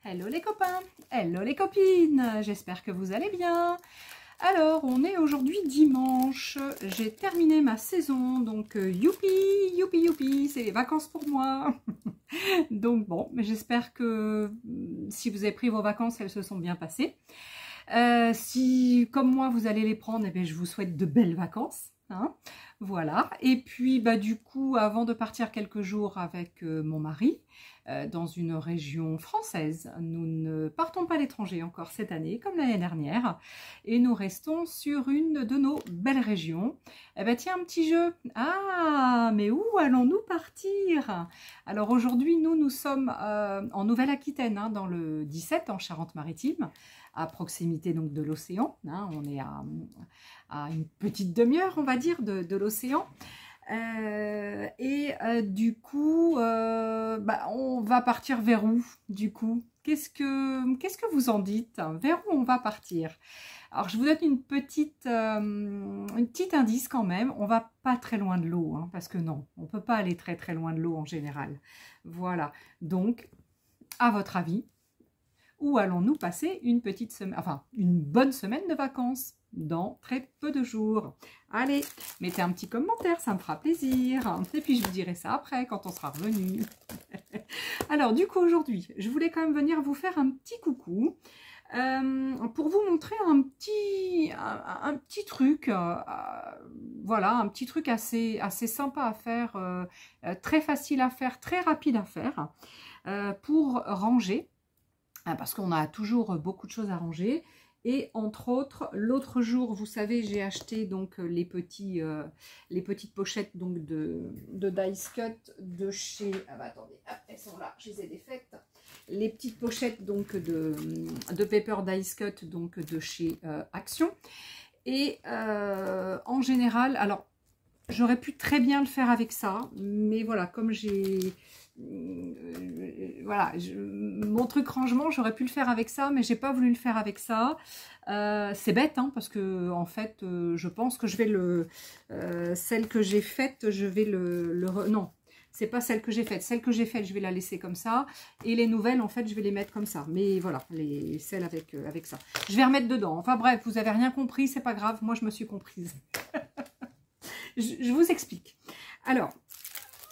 Hello les copains, hello les copines, j'espère que vous allez bien. Alors, on est aujourd'hui dimanche, j'ai terminé ma saison, donc youpi, youpi, youpi, c'est les vacances pour moi. Donc bon, mais j'espère que si vous avez pris vos vacances, elles se sont bien passées. Si, comme moi, vous allez les prendre, eh bien, je vous souhaite de belles vacances. Hein, voilà. Et puis, bah, du coup, avant de partir quelques jours avec mon mari, dans une région française, nous ne partons pas à l'étranger encore cette année, comme l'année dernière, et nous restons sur une de nos belles régions. Eh ben, tiens, un petit jeu. Ah, mais où allons-nous partir? Alors aujourd'hui, nous sommes en Nouvelle-Aquitaine, hein, dans le 17, en Charente-Maritime, à proximité donc de l'océan. Hein, on est à une petite demi-heure, on va dire, de l'océan. Du coup, bah, on va partir vers où, du coup? Qu'est-ce que vous en dites? Vers où on va partir? Alors, je vous donne une petite indice quand même. On va pas très loin de l'eau, hein, parce que non, on peut pas aller très très loin de l'eau en général. Voilà. Donc, à votre avis, où allons-nous passer une petite semaine, enfin, une bonne semaine de vacances? Dans très peu de jours. Allez, mettez un petit commentaire, ça me fera plaisir. Et puis je vous dirai ça après, quand on sera revenu. Alors du coup, aujourd'hui, je voulais quand même venir vous faire un petit coucou. Pour vous montrer un petit truc, voilà, un petit truc assez sympa à faire, très facile à faire, très rapide à faire, pour ranger, parce qu'on a toujours beaucoup de choses à ranger. Et entre autres, l'autre jour, vous savez, j'ai acheté donc les petites pochettes donc de Dice Cut de chez... Ah bah attendez, elles sont là, je les ai défaites. Les petites pochettes donc de Paper Dice Cut donc de chez Action. Et en général, alors j'aurais pu très bien le faire avec ça, mais voilà, comme j'ai... voilà, mon truc rangement, j'aurais pu le faire avec ça, mais j'ai pas voulu le faire avec ça. C'est bête, hein, parce que en fait, je pense que je vais celle que j'ai faite, je vais non, c'est pas celle que j'ai faite. Celle que j'ai faite, je vais la laisser comme ça. Et les nouvelles, en fait, je vais les mettre comme ça. Mais voilà, celles avec ça. Je vais remettre dedans. Enfin bref, vous avez rien compris, c'est pas grave. Moi, je me suis comprise. je vous explique. Alors,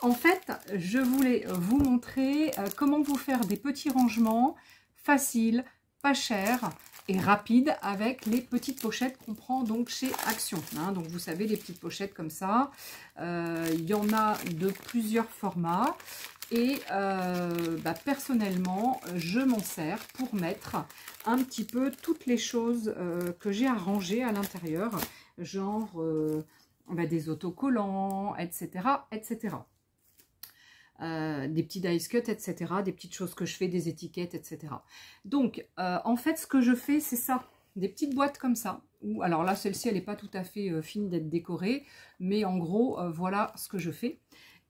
en fait, je voulais vous montrer comment vous faire des petits rangements faciles, pas chers et rapides avec les petites pochettes qu'on prend donc chez Action. Hein. Donc vous savez, les petites pochettes comme ça, il y en a de plusieurs formats. Et personnellement, je m'en sers pour mettre un petit peu toutes les choses que j'ai à ranger à l'intérieur, genre des autocollants, etc., etc. Des petits dice cut, etc., des petites choses que je fais, des étiquettes, etc. Donc, en fait, ce que je fais, c'est ça, des petites boîtes comme ça. Où, alors là, celle-ci, elle n'est pas tout à fait finie d'être décorée, mais en gros, voilà ce que je fais.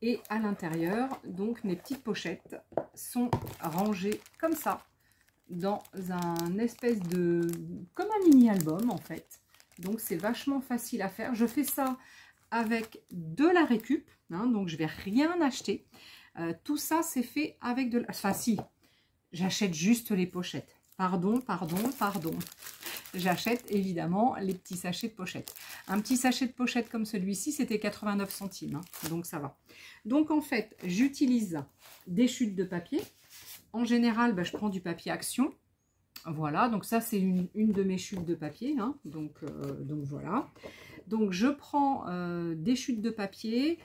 Et à l'intérieur, donc, mes petites pochettes sont rangées comme ça, dans un espèce de... comme un mini-album, en fait. Donc, c'est vachement facile à faire. Je fais ça avec de la récup, hein, donc je vais rien acheter. Tout ça, c'est fait avec de la... Enfin, si, j'achète juste les pochettes. Pardon. J'achète évidemment les petits sachets de pochettes. Un petit sachet de pochettes comme celui-ci, c'était 89 centimes, hein, donc ça va. Donc, en fait, j'utilise des chutes de papier. En général, je prends du papier Action. Voilà, donc ça, c'est une de mes chutes de papier. Hein, donc voilà. Donc, je prends des chutes de papier.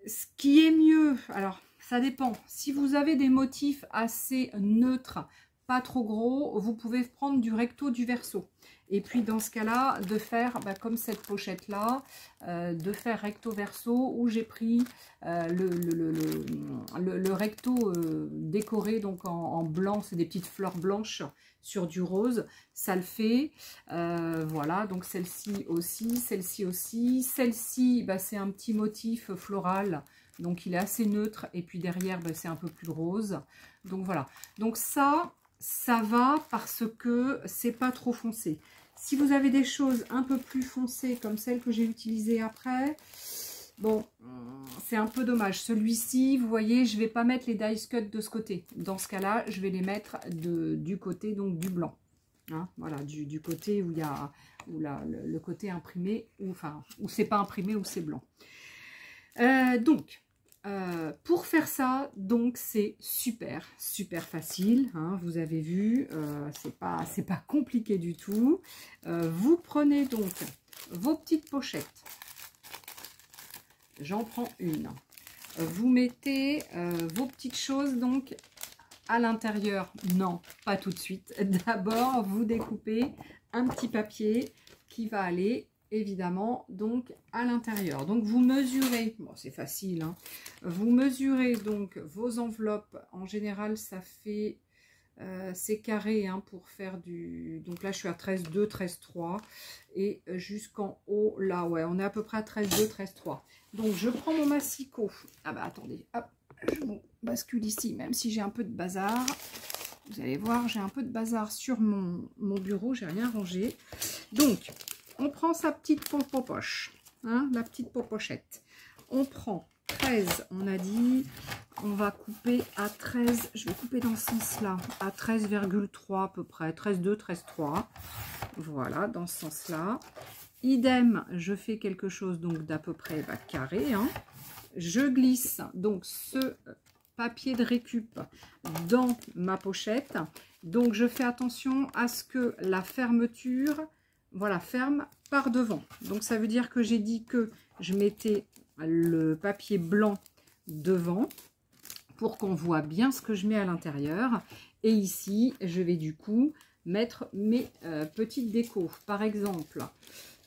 Ce qui est mieux, alors ça dépend. Si vous avez des motifs assez neutres, pas trop gros, vous pouvez prendre du recto, du verso. Et puis dans ce cas-là, de faire comme cette pochette-là, de faire recto verso où j'ai pris le recto décoré donc en blanc, c'est des petites fleurs blanches sur du rose, ça le fait. Voilà, donc celle-ci aussi, celle-ci aussi. Celle-ci, c'est un petit motif floral, donc il est assez neutre. Et puis derrière, c'est un peu plus rose. Donc voilà, donc ça va parce que c'est pas trop foncé. Si vous avez des choses un peu plus foncées comme celle que j'ai utilisée après, Bon, c'est un peu dommage. Celui-ci, vous voyez, je ne vais pas mettre les dice cut de ce côté. Dans ce cas-là, je vais les mettre du côté donc du blanc. Hein, voilà, du côté où il y a le côté imprimé, ou enfin, où c'est pas imprimé, où c'est blanc. Pour faire ça, donc c'est super facile. Hein, vous avez vu, c'est pas compliqué du tout. Vous prenez donc vos petites pochettes. J'en prends une. Vous mettez vos petites choses donc à l'intérieur. Non, pas tout de suite. D'abord, vous découpez un petit papier qui va aller évidemment donc à l'intérieur. Donc vous mesurez, bon c'est facile, hein, vous mesurez donc vos enveloppes. En général, ça fait c'est carré hein, pour faire du... Donc là, je suis à 13,2, 13,3. Et jusqu'en haut, là, ouais, on est à peu près à 13,2, 13,3. Donc, je prends mon massicot. Ah bah, attendez, hop, je vous bascule ici, même si j'ai un peu de bazar. Vous allez voir, j'ai un peu de bazar sur mon bureau, j'ai rien rangé. Donc, on prend sa petite poche, hein, la petite pochette. On prend 13, on a dit, on va couper à 13, je vais couper dans ce sens-là, à 13,3 à peu près, 13,2, 13,3. Voilà, dans ce sens-là. Idem, je fais quelque chose donc d'à peu près carré. Hein. Je glisse donc ce papier de récup dans ma pochette. Donc, je fais attention à ce que la fermeture, voilà, ferme par devant. Donc, ça veut dire que j'ai dit que je mettais le papier blanc devant pour qu'on voit bien ce que je mets à l'intérieur. Et ici, je vais du coup mettre mes petites décos. Par exemple,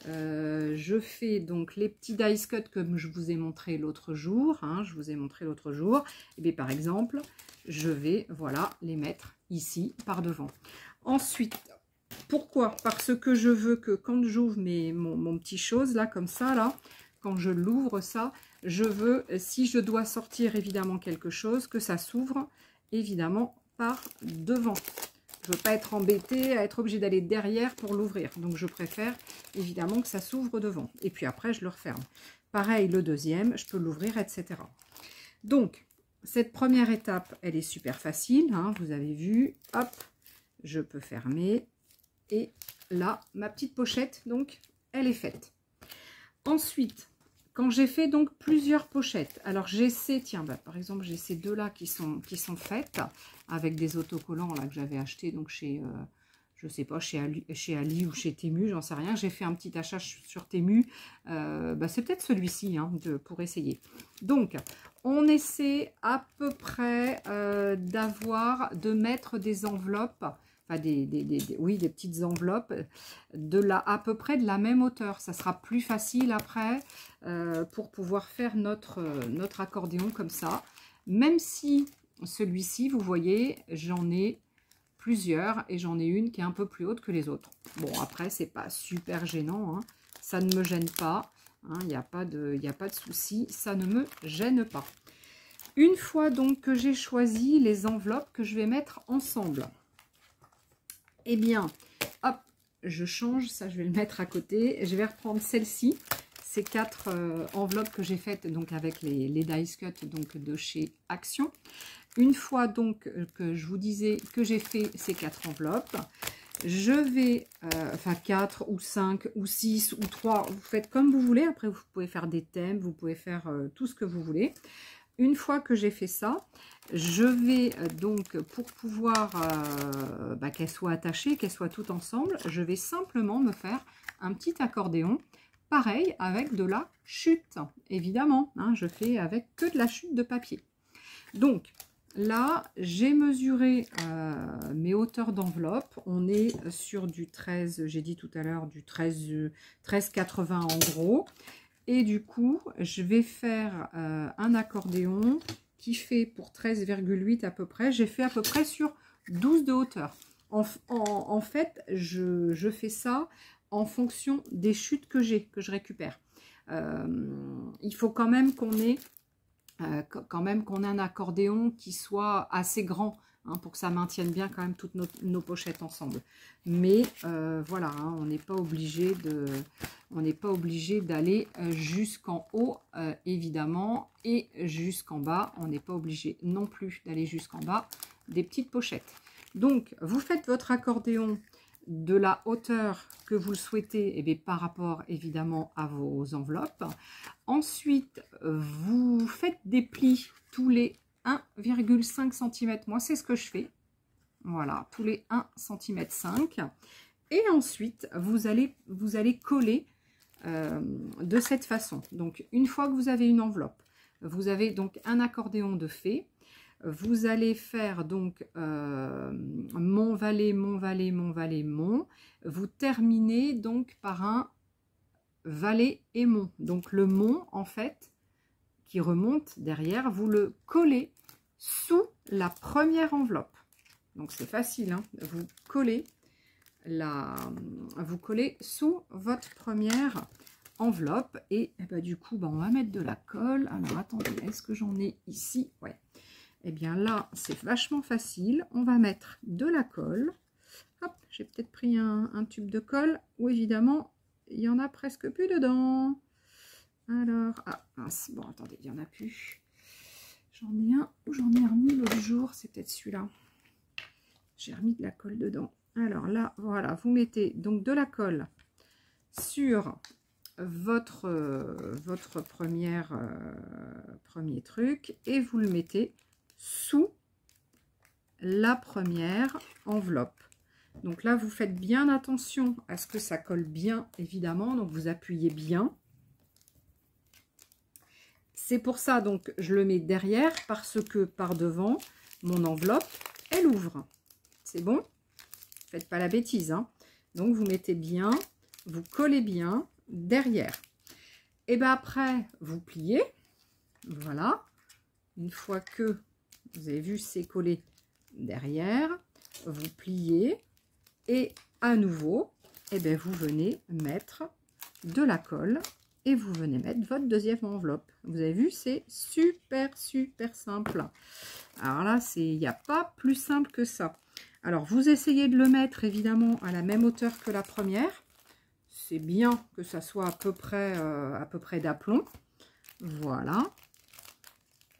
je fais donc les petits dice cut comme je vous ai montré l'autre jour. Hein, Et bien, par exemple, je vais voilà les mettre ici par devant. Ensuite, pourquoi? Parce que je veux que quand j'ouvre mon petit chose là comme ça là, quand je l'ouvre ça, je veux, si je dois sortir évidemment quelque chose, que ça s'ouvre évidemment par devant. Je ne veux pas être embêtée à être obligée d'aller derrière pour l'ouvrir. Donc, je préfère évidemment que ça s'ouvre devant. Et puis après, je le referme. Pareil, le deuxième, je peux l'ouvrir, etc. Donc, cette première étape, elle est super facile. Hein, vous avez vu. Hop, je peux fermer. Et là, ma petite pochette, donc, elle est faite. Ensuite, quand j'ai fait donc plusieurs pochettes, alors j'essaie, tiens, bah, par exemple, j'ai ces deux-là qui sont faites avec des autocollants là que j'avais acheté donc chez, je sais pas, chez Ali ou chez Temu, j'en sais rien. J'ai fait un petit achat sur Temu, bah, c'est peut-être celui-ci hein, pour essayer. Donc, on essaie à peu près de mettre des enveloppes. Enfin, oui, des petites enveloppes à peu près de la même hauteur. Ça sera plus facile après pour pouvoir faire notre accordéon comme ça. Même si celui-ci, vous voyez, j'en ai plusieurs et j'en ai une qui est un peu plus haute que les autres. Bon, après, c'est pas super gênant. Hein. Ça ne me gêne pas. Il n'y a pas de souci. Ça ne me gêne pas. Une fois donc que j'ai choisi les enveloppes que je vais mettre ensemble, eh bien, hop, je change, ça je vais le mettre à côté. Je vais reprendre celle-ci, ces 4 enveloppes que j'ai faites donc avec les dice cut donc de chez Action. Une fois donc que je vous disais que j'ai fait ces 4 enveloppes, je vais, enfin 4 ou 5 ou 6 ou 3, vous faites comme vous voulez. Après, vous pouvez faire des thèmes, vous pouvez faire tout ce que vous voulez. Une fois que j'ai fait ça, je vais donc, pour pouvoir qu'elles soient attachées, qu'elles soient toutes ensemble, je vais simplement me faire un petit accordéon, pareil avec de la chute, évidemment. Hein, je fais avec que de la chute de papier. Donc, là, j'ai mesuré mes hauteurs d'enveloppe. On est sur du 13, j'ai dit tout à l'heure, du 13,80 en gros. Et du coup, je vais faire un accordéon qui fait pour 13,8 à peu près. J'ai fait à peu près sur 12 de hauteur. En fait, je fais ça en fonction des chutes que je récupère. Il faut quand même qu'on ait un accordéon qui soit assez grand hein, pour que ça maintienne bien quand même toutes nos pochettes ensemble. Mais voilà, hein, on n'est pas obligé d'aller jusqu'en haut, évidemment, et jusqu'en bas. On n'est pas obligé non plus d'aller jusqu'en bas des petites pochettes. Donc, vous faites votre accordéon de la hauteur que vous le souhaitez, et bien, par rapport évidemment à vos enveloppes. Ensuite, vous faites des plis tous les 1,5 cm. Moi, c'est ce que je fais. Voilà, tous les 1,5 cm. Et ensuite, vous allez coller de cette façon. Donc, une fois que vous avez une enveloppe, vous avez donc un accordéon de fée. Vous allez faire donc mon, valet, mon, valet, mon, valet, mon. Vous terminez donc par un valet et mon. Donc le mon, en fait, qui remonte derrière, vous le collez sous la première enveloppe. Donc c'est facile, hein, vous collez sous votre première enveloppe. Et bah, du coup, bah, on va mettre de la colle. Alors attendez, est-ce que j'en ai ici? Ouais. Eh bien là, c'est vachement facile. On va mettre de la colle. Hop, j'ai peut-être pris un tube de colle où évidemment, il n'y en a presque plus dedans. Alors, ah mince, bon attendez, il n'y en a plus. J'en ai un où j'en ai remis l'autre jour, c'est peut-être celui-là. J'ai remis de la colle dedans. Alors là, voilà, vous mettez donc de la colle sur votre premier truc et vous le mettez sous la première enveloppe. Donc là, vous faites bien attention à ce que ça colle bien, évidemment. Donc vous appuyez bien. C'est pour ça, donc, je le mets derrière parce que par devant, mon enveloppe, elle ouvre. C'est bon? Faites pas la bêtise, hein. Donc vous mettez bien, vous collez bien derrière. Et bien après, vous pliez. Voilà. Une fois que vous avez vu, c'est collé derrière, vous pliez et à nouveau, et bien vous venez mettre de la colle et vous venez mettre votre deuxième enveloppe. Vous avez vu, c'est super simple. Alors là, il n'y a pas plus simple que ça. Alors vous essayez de le mettre évidemment à la même hauteur que la première. C'est bien que ça soit à peu près d'aplomb. Voilà.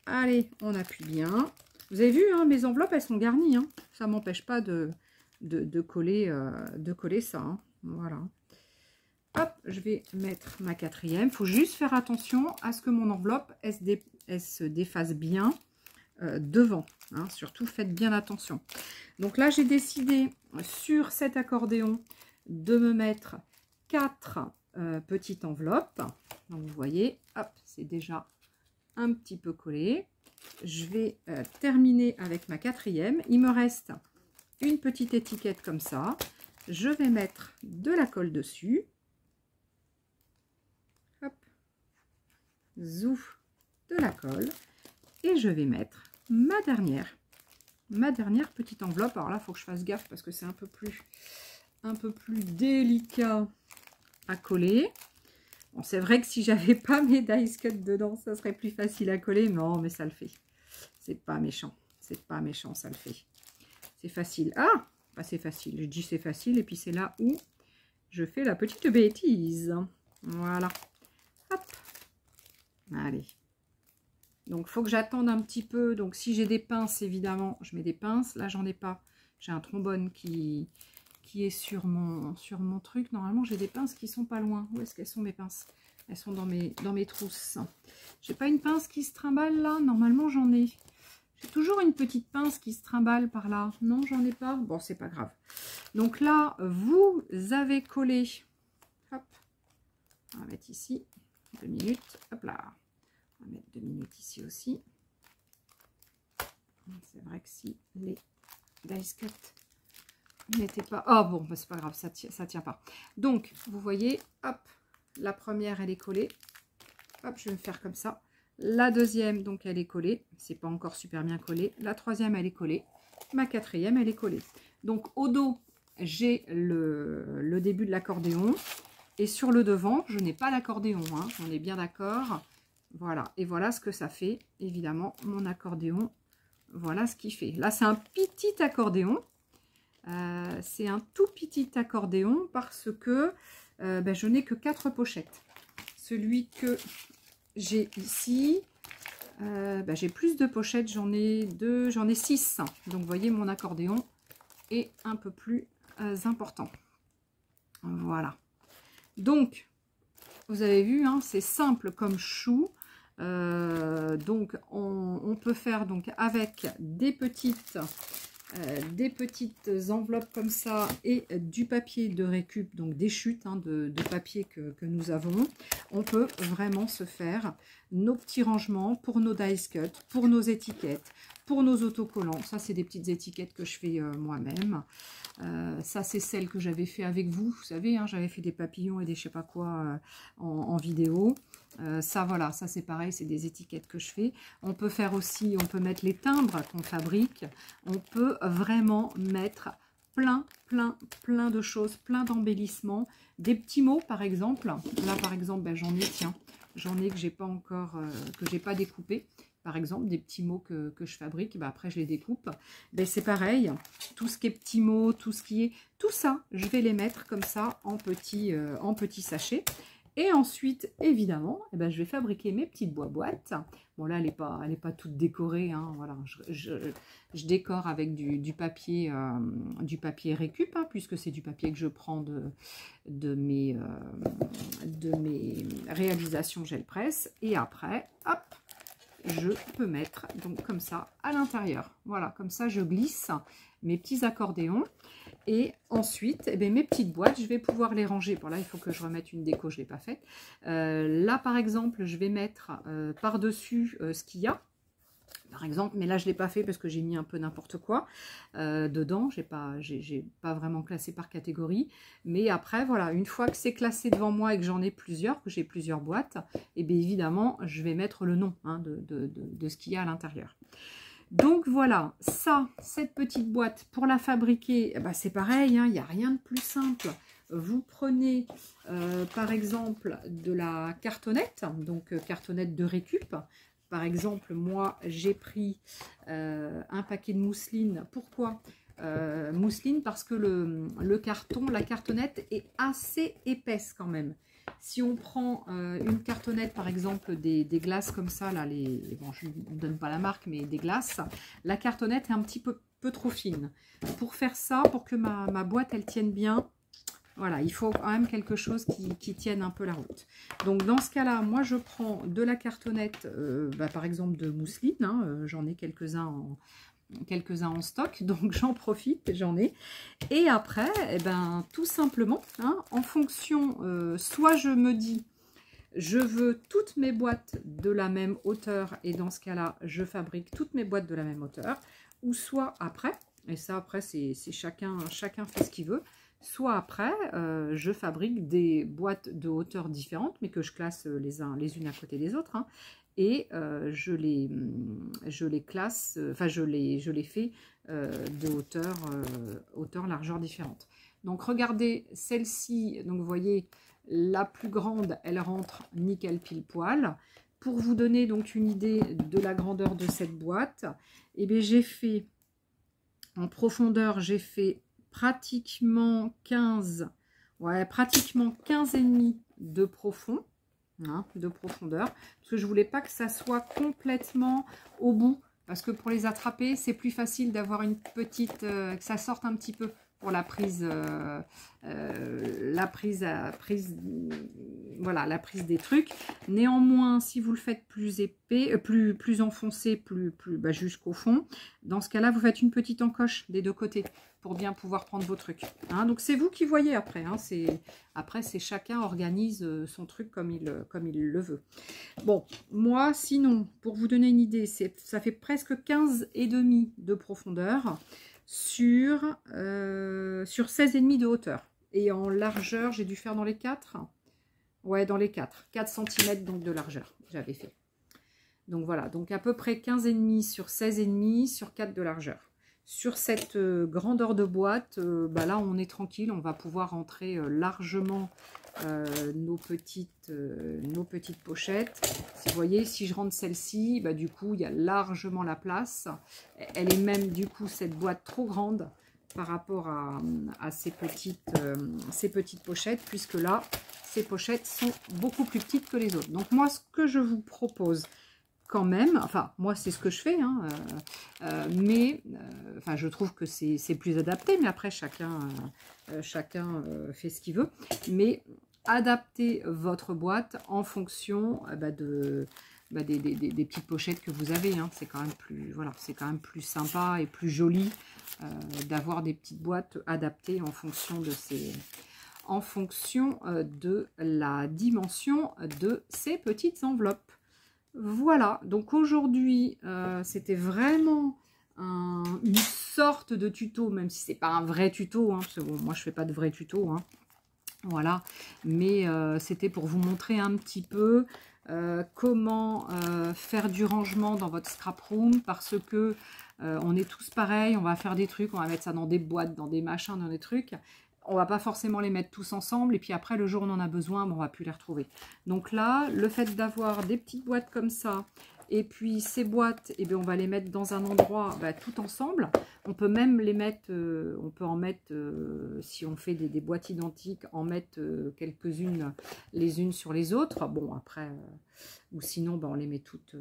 Allez, on appuie bien. Vous avez vu, hein, mes enveloppes, elles sont garnies. Hein. Ça ne m'empêche pas de coller ça. Hein. Voilà. Hop, je vais mettre ma quatrième. Il faut juste faire attention à ce que mon enveloppe, elle se défasse bien devant. Hein. Surtout, faites bien attention. Donc là, j'ai décidé sur cet accordéon de me mettre 4 petites enveloppes. Donc, vous voyez, hop, c'est déjà un petit peu collé. Je vais terminer avec ma quatrième. Il me reste une petite étiquette comme ça. Je vais mettre de la colle dessus. Hop. Zouf, de la colle. Et je vais mettre ma dernière petite enveloppe. Alors là, il faut que je fasse gaffe parce que c'est un peu plus délicat à coller. Bon, c'est vrai que si j'avais pas mes dice cut dedans, ça serait plus facile à coller. Non, mais ça le fait. C'est pas méchant. C'est pas méchant, ça le fait. C'est facile. Ah, bah c'est facile. Je dis c'est facile et puis c'est là où je fais la petite bêtise. Voilà. Hop. Allez. Donc, il faut que j'attende un petit peu. Donc, si j'ai des pinces, évidemment, je mets des pinces. Là, j'en ai pas. J'ai un trombone qui est sur mon truc. Normalement, j'ai des pinces qui sont pas loin. Où est-ce qu'elles sont, mes pinces? Elles sont dans mes trousses. J'ai pas une pince qui se trimballe, là? Normalement, j'en ai. J'ai toujours une petite pince qui se trimballe par là. Non, j'en ai pas. Bon, c'est pas grave. Donc là, vous avez collé. Hop. On va mettre ici. 2 minutes. Hop là. On va mettre 2 minutes ici aussi. C'est vrai que si les dice cut n'étaient pas... Oh bon, bah c'est pas grave, ça tient pas. Donc, vous voyez, hop, la première, elle est collée. Hop, je vais me faire comme ça. La deuxième, donc, elle est collée. C'est pas encore super bien collé. La troisième, elle est collée. Ma quatrième, elle est collée. Donc, au dos, j'ai le début de l'accordéon. Et sur le devant, je n'ai pas l'accordéon. Hein, on est bien d'accord. Voilà. Et voilà ce que ça fait, évidemment, mon accordéon voilà ce qu'il fait. Là, c'est un petit accordéon. C'est un tout petit accordéon parce que je n'ai que 4 pochettes. Celui que j'ai ici, j'ai plus de pochettes, j'en ai 6. Donc, vous voyez, mon accordéon est un peu plus important. Voilà. Donc, vous avez vu, hein, c'est simple comme chou. Donc, on peut faire donc avec des petites enveloppes comme ça et du papier de récup, donc des chutes hein, de papier que nous avons. On peut vraiment se faire nos petits rangements pour nos dice cut, pour nos étiquettes, pour nos autocollants. Ça, c'est des petites étiquettes que je fais moi-même. Ça, c'est celle que j'avais fait avec vous. Vous savez, hein, j'avais fait des papillons et des je sais pas quoi en vidéo. Ça, voilà, ça c'est pareil, c'est des étiquettes que je fais. On peut faire aussi, on peut mettre les timbres qu'on fabrique. On peut vraiment mettre plein de choses, plein d'embellissements. Des petits mots, par exemple. Là, par exemple, j'en ai, tiens, j'en ai que j'ai pas encore, que j'ai pas découpé. Par exemple, des petits mots que je fabrique, après je les découpe. C'est pareil, tout ce qui est petits mots, tout ça, je vais les mettre comme ça en petits sachets. Et ensuite, évidemment, je vais fabriquer mes petites boîtes. Bon, là, elle n'est pas toute décorée. Hein, voilà, je décore avec du papier récup, hein, puisque c'est du papier que je prends de mes réalisations gel presse. Et après, hop, je peux mettre donc comme ça à l'intérieur. Voilà, comme ça, je glisse mes petits accordéons. Et ensuite, mes petites boîtes, je vais pouvoir les ranger. Bon, là, il faut que je remette une déco, je ne l'ai pas faite. Là, par exemple, je vais mettre par-dessus ce qu'il y a. Par exemple, mais là, je ne l'ai pas fait parce que j'ai mis un peu n'importe quoi dedans. J'ai pas vraiment classé par catégorie. Mais après, voilà, une fois que c'est classé devant moi et que j'en ai plusieurs, que j'ai plusieurs boîtes, et bien évidemment, je vais mettre le nom hein, de ce qu'il y a à l'intérieur. Donc voilà, ça, cette petite boîte, pour la fabriquer, c'est pareil, hein, il n'y a rien de plus simple. Vous prenez par exemple de la cartonnette, donc cartonnette de récup. Par exemple, moi j'ai pris un paquet de mousseline. Pourquoi mousseline? Parce que le carton, la cartonnette est assez épaisse quand même. Si on prend une cartonnette, par exemple, des glaces comme ça, là, bon, je ne donne pas la marque, mais des glaces, la cartonnette est un petit peu trop fine. Pour faire ça, pour que ma boîte, elle tienne bien, voilà, il faut quand même quelque chose qui tienne un peu la route. Donc, dans ce cas-là, moi, je prends de la cartonnette, par exemple, de mousseline, hein, j'en ai quelques-uns en stock, donc j'en profite, j'en ai. Et après, tout simplement, hein, en fonction, soit je me dis, je veux toutes mes boîtes de la même hauteur, et dans ce cas-là, je fabrique toutes mes boîtes de la même hauteur, ou soit après, et ça après, c'est chacun fait ce qu'il veut, soit après, je fabrique des boîtes de hauteur différentes, mais que je classe les unes à côté des autres, hein, et je les classe, enfin je les fais de hauteur, largeur différente. Donc regardez celle-ci, donc vous voyez la plus grande, elle rentre nickel pile poil. Pour vous donner donc une idée de la grandeur de cette boîte, j'ai fait en profondeur, j'ai fait pratiquement 15, pratiquement 15,5 de profond. Hein, de profondeur, parce que je voulais pas que ça soit complètement au bout, parce que pour les attraper c'est plus facile d'avoir une petite que ça sorte un petit peu pour la prise voilà, la prise des trucs. Néanmoins, si vous le faites plus épais, plus enfoncé, jusqu'au fond, dans ce cas-là, vous faites une petite encoche des deux côtés pour bien pouvoir prendre vos trucs. Hein, donc, c'est vous qui voyez après. Hein, après, c'est chacun organise son truc comme il le veut. Bon, moi, sinon, pour vous donner une idée, ça fait presque 15,5 de profondeur sur 16,5 de hauteur. Et en largeur, j'ai dû faire dans les 4. Ouais, dans les 4 cm donc de largeur, j'avais fait. Donc voilà, donc à peu près 15,5 sur 16,5 sur 4 de largeur. Sur cette grandeur de boîte, là on est tranquille, on va pouvoir rentrer largement nos petites pochettes. Vous voyez, si je rentre celle-ci, bah, du coup, il y a largement la place. Elle est même, du coup, cette boîte trop grande par rapport à ces petites pochettes, puisque là, ces pochettes sont beaucoup plus petites que les autres. Donc, moi, ce que je vous propose quand même, enfin, moi, c'est ce que je fais, hein, enfin, je trouve que c'est plus adapté, mais après, chacun fait ce qu'il veut. Mais adaptez votre boîte en fonction des petites pochettes que vous avez. Hein. C'est quand même plus, voilà, c'est quand même plus sympa et plus joli d'avoir des petites boîtes adaptées en fonction de la dimension de ces petites enveloppes. Voilà, donc aujourd'hui, c'était vraiment une sorte de tuto, même si c'est pas un vrai tuto, hein, parce que bon, moi je fais pas de vrai tuto, hein, voilà, mais c'était pour vous montrer un petit peu comment faire du rangement dans votre scrap room, parce que on est tous pareils, on va faire des trucs, on va mettre ça dans des boîtes, dans des machins, dans des trucs. On va pas forcément les mettre tous ensemble, et puis après, le jour où on en a besoin, bon, on va plus les retrouver. Donc là, le fait d'avoir des petites boîtes comme ça, et puis ces boîtes, eh bien, on va les mettre dans un endroit tout ensemble. On peut même les mettre, on peut en mettre, si on fait des boîtes identiques, en mettre quelques-unes les unes sur les autres. Bon, après, ou sinon, on les met toutes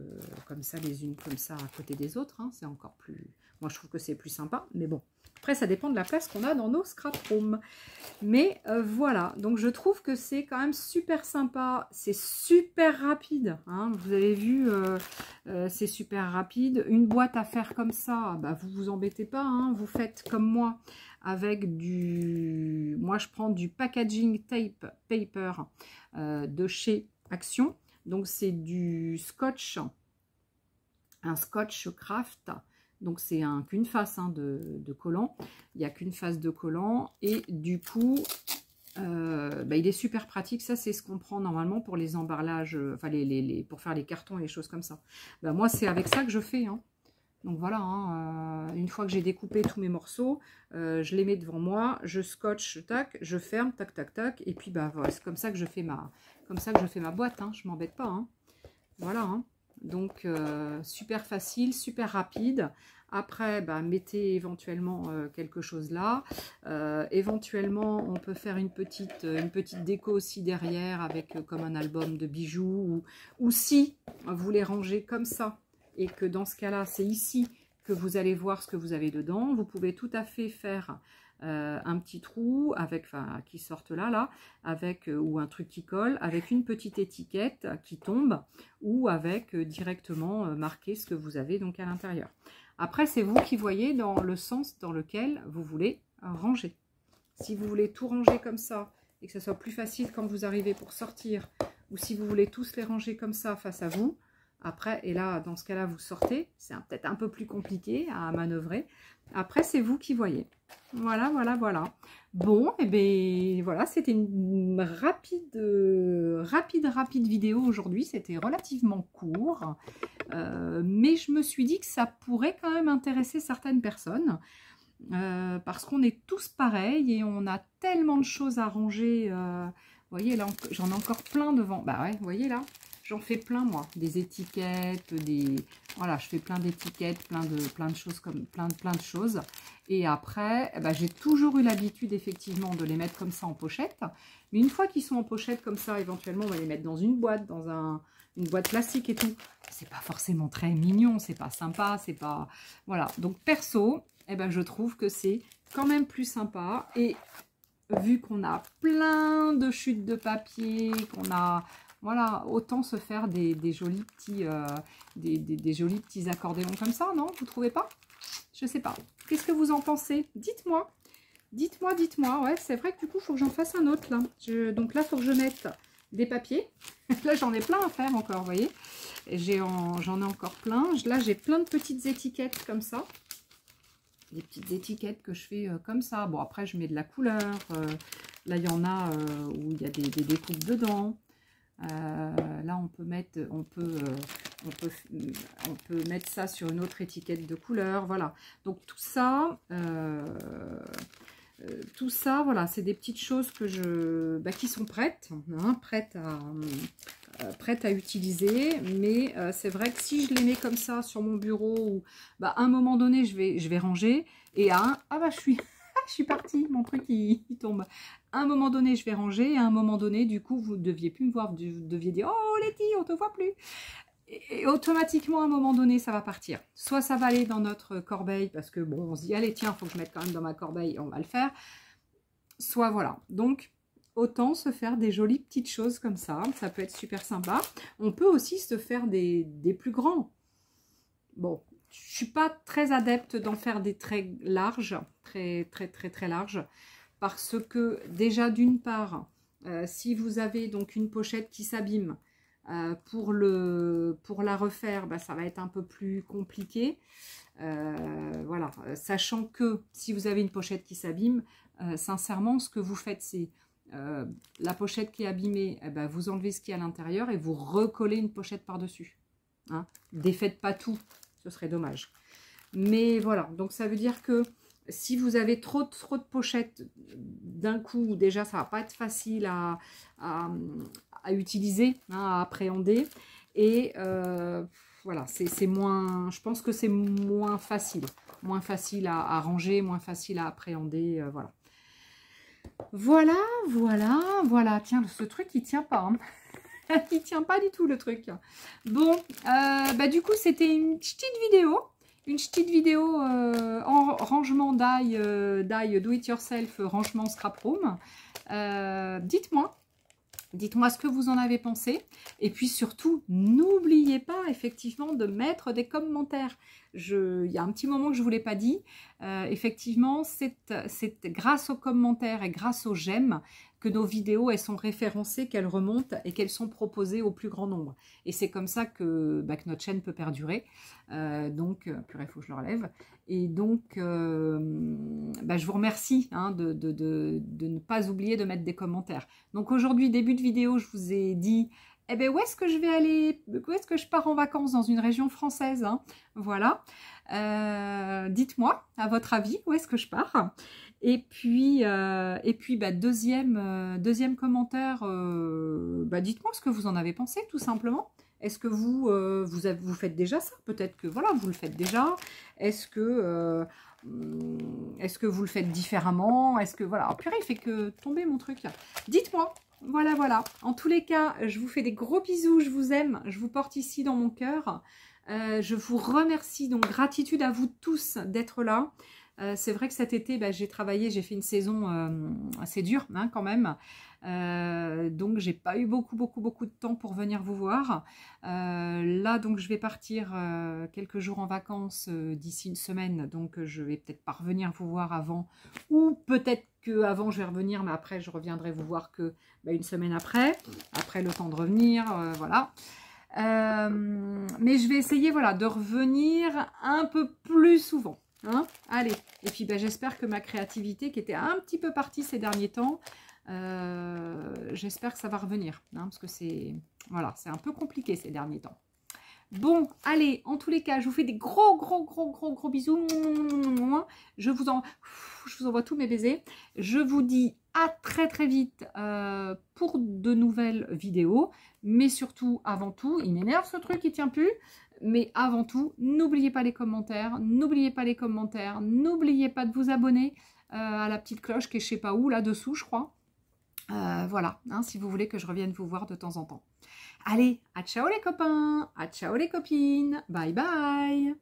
comme ça, les unes comme ça, à côté des autres. Hein, c'est encore plus... Moi, je trouve que c'est plus sympa, mais bon. Après, ça dépend de la place qu'on a dans nos scrap rooms. Mais voilà, donc je trouve que c'est quand même super sympa. C'est super rapide. Hein, vous avez vu, c'est super rapide. Une boîte à faire comme ça, vous vous embêtez pas. Hein, vous faites comme moi avec du... Moi, je prends du packaging tape paper de chez Action. Donc, c'est du scotch, un scotch craft. Donc, c'est qu'une face de collant. Il n'y a qu'une face de collant. Et du coup, il est super pratique. Ça, c'est ce qu'on prend normalement pour les emballages, enfin, pour faire les cartons et les choses comme ça. Moi, c'est avec ça que je fais. Hein. Donc, voilà. Hein, une fois que j'ai découpé tous mes morceaux, je les mets devant moi. Je scotche, tac, je ferme, tac, tac, tac. Et puis, voilà, c'est comme ça que je fais ma boîte. Hein, je ne m'embête pas. Hein. Voilà. Hein. Donc, super facile, super rapide. Après, mettez éventuellement quelque chose là. Éventuellement, on peut faire une petite déco aussi derrière avec comme un album de bijoux. Ou si vous les rangez comme ça et que dans ce cas-là, c'est ici que vous allez voir ce que vous avez dedans. Vous pouvez tout à fait faire un petit trou avec, qui sortent là, avec ou un truc qui colle, avec une petite étiquette qui tombe, ou avec directement marqué ce que vous avez donc à l'intérieur. Après, c'est vous qui voyez dans le sens dans lequel vous voulez ranger. Si vous voulez tout ranger comme ça et que ce soit plus facile quand vous arrivez pour sortir, ou si vous voulez tous les ranger comme ça face à vous, après, et là, dans ce cas-là, vous sortez. C'est peut-être un peu plus compliqué à manœuvrer. Après, c'est vous qui voyez. Voilà, voilà, voilà. Bon, et bien, voilà, c'était une rapide vidéo aujourd'hui. C'était relativement court. Mais je me suis dit que ça pourrait quand même intéresser certaines personnes. Parce qu'on est tous pareils et on a tellement de choses à ranger. Vous voyez, là, j'en ai encore plein devant. Bah ouais, vous voyez là, j'en fais plein, moi. Des étiquettes, voilà, je fais plein d'étiquettes, plein de choses comme plein de choses. Et après, j'ai toujours eu l'habitude, effectivement, de les mettre comme ça en pochette. Mais une fois qu'ils sont en pochette comme ça, éventuellement, on va les mettre dans une boîte, dans une boîte plastique et tout. C'est pas forcément très mignon, c'est pas sympa, c'est pas... Voilà, donc perso, je trouve que c'est quand même plus sympa. Et vu qu'on a plein de chutes de papier, qu'on a... Voilà, autant se faire des jolis petits des jolis petits accordéons comme ça, non? Vous trouvez pas? Je sais pas. Qu'est-ce que vous en pensez? Dites-moi. Dites-moi, dites-moi. Ouais, c'est vrai que du coup, il faut que j'en fasse un autre là. Donc là, il faut que je mette des papiers. Là, j'en ai plein à faire encore, vous voyez. J'en ai encore plein. Là, j'ai plein de petites étiquettes comme ça. Des petites étiquettes que je fais comme ça. Bon, après, je mets de la couleur. Là, il y en a où il y a des découpes dedans. Là, on peut mettre ça sur une autre étiquette de couleur. Voilà. Donc, tout ça, tout ça, voilà, c'est des petites choses que qui sont prêtes, hein, prêtes à utiliser. Mais c'est vrai que si je les mets comme ça sur mon bureau, ou à un moment donné, je vais ranger. Et ah bah je suis partie, mon truc il tombe. À un moment donné, je vais ranger. Et à un moment donné, du coup, vous ne deviez plus me voir. Vous deviez dire, oh Letty, on te voit plus. Et automatiquement, à un moment donné, ça va partir. Soit ça va aller dans notre corbeille, parce que bon, on se dit, allez, tiens, il faut que je mette quand même dans ma corbeille, on va le faire. Soit voilà. Donc, autant se faire des jolies petites choses comme ça. Ça peut être super sympa. On peut aussi se faire des plus grands. Bon, je ne suis pas très adepte d'en faire des très larges, très larges, parce que déjà, d'une part, si vous avez donc une pochette qui s'abîme, pour la refaire, ça va être un peu plus compliqué. Voilà, sachant que si vous avez une pochette qui s'abîme, sincèrement, ce que vous faites, c'est la pochette qui est abîmée, vous enlevez ce qui est à l'intérieur et vous recollez une pochette par-dessus. Hein. Défaites pas tout, ce serait dommage. Mais voilà, donc ça veut dire que si vous avez trop de pochettes d'un coup, déjà ça va pas être facile à utiliser, hein, à appréhender. Et voilà, c'est moins, je pense que c'est moins facile à ranger, moins facile à appréhender, voilà. Voilà. Tiens, ce truc il tient pas, hein. Il tient pas du tout le truc. Bon, du coup c'était une petite vidéo. Une petite vidéo en rangement d'ail do it yourself, rangement scrap room. Dites-moi ce que vous en avez pensé. Et puis surtout, n'oubliez pas effectivement de mettre des commentaires. Il y a un petit moment que je ne vous l'ai pas dit. Effectivement, c'est grâce aux commentaires et grâce aux j'aime que nos vidéos, elles sont référencées, qu'elles remontent et qu'elles sont proposées au plus grand nombre. Et c'est comme ça que notre chaîne peut perdurer. Purée, il faut que je le relève. Et donc, je vous remercie, hein, de ne pas oublier de mettre des commentaires. Donc aujourd'hui, début de vidéo, je vous ai dit, où est-ce que je vais aller, où est-ce que je pars en vacances dans une région française, hein, voilà. Dites-moi, à votre avis, où est-ce que je pars? Et puis deuxième commentaire, dites-moi ce que vous en avez pensé, tout simplement. Est-ce que vous faites déjà ça? Peut-être que voilà, vous le faites déjà. Est-ce que vous le faites différemment? Est-ce que voilà, oh, purée, il fait que tomber mon truc. Dites-moi. Voilà. En tous les cas, je vous fais des gros bisous. Je vous aime. Je vous porte ici dans mon cœur. Je vous remercie. Donc gratitude à vous tous d'être là. C'est vrai que cet été, j'ai travaillé, j'ai fait une saison assez dure, hein, quand même. Donc j'ai pas eu beaucoup de temps pour venir vous voir. Là donc je vais partir quelques jours en vacances d'ici une semaine, donc je vais peut-être pas revenir vous voir avant, ou peut-être que avant je vais revenir, mais après je reviendrai vous voir que une semaine après le temps de revenir, voilà. Mais je vais essayer, voilà, de revenir un peu plus souvent. Hein, allez, et puis j'espère que ma créativité qui était un petit peu partie ces derniers temps, j'espère que ça va revenir, hein, parce que c'est un peu compliqué ces derniers temps. Bon, allez, en tous les cas, je vous fais des gros bisous. Je vous envoie tous mes baisers. Je vous dis à très vite pour de nouvelles vidéos. Mais surtout, avant tout, il m'énerve ce truc, il tient plus. Mais avant tout, n'oubliez pas les commentaires. N'oubliez pas de vous abonner à la petite cloche qui est je sais pas où, là-dessous, je crois. Voilà, hein, si vous voulez que je revienne vous voir de temps en temps. Allez, à ciao les copains, à ciao les copines, bye bye.